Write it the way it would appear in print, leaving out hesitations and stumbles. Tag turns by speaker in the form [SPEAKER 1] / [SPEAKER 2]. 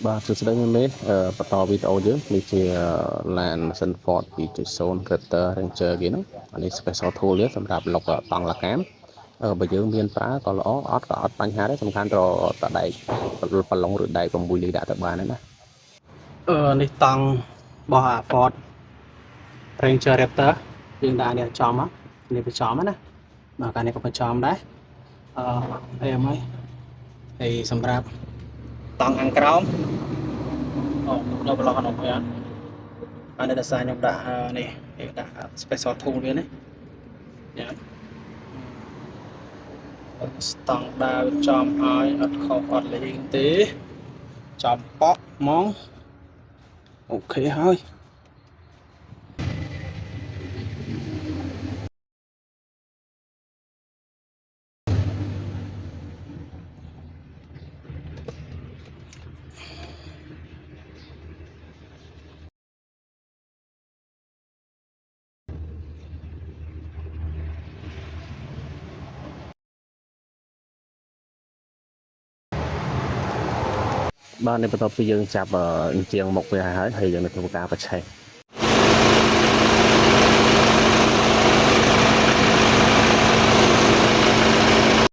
[SPEAKER 1] បាទសួស្តីមេបន្តវីដេអូយើងនេះជា LAN Mason Ford 2.0 Raptor Ranger គេហ្នឹងអានេះ special tool នេះសម្រាប់លុបតង់លកាមបើយើងមានប្រើក៏ល្អអត់ក៏អត់បញ្ហាដែរសំខាន់រកតដែកប្រឡងឬដែក6លីដាក់ទៅបានហ្នឹងណានេះតង់របស់ Ford Ranger Raptor យើងដាក់នេះចំនេះបញ្ចំណាបាទកាលនេះក៏បញ្ចំដែរអីមកហើយសម្រាប់តង់ខាងក្រោមខ្ញុំប្រឡងអនុញ្ញាតអានេះដល់សារខ្ញុំដាក់នេះដាក់ special tool វានេះយ៉ាស្តង់ដារចំឲ្យអត់ខុសអត់លេងទេចំប៉ក់ហ្មងអូខេហើយបាទនេះបន្ទាប់ពីយើងចាប់ជាងមុខវាហើយយើងនឹងធ្វើការបច្ឆេះ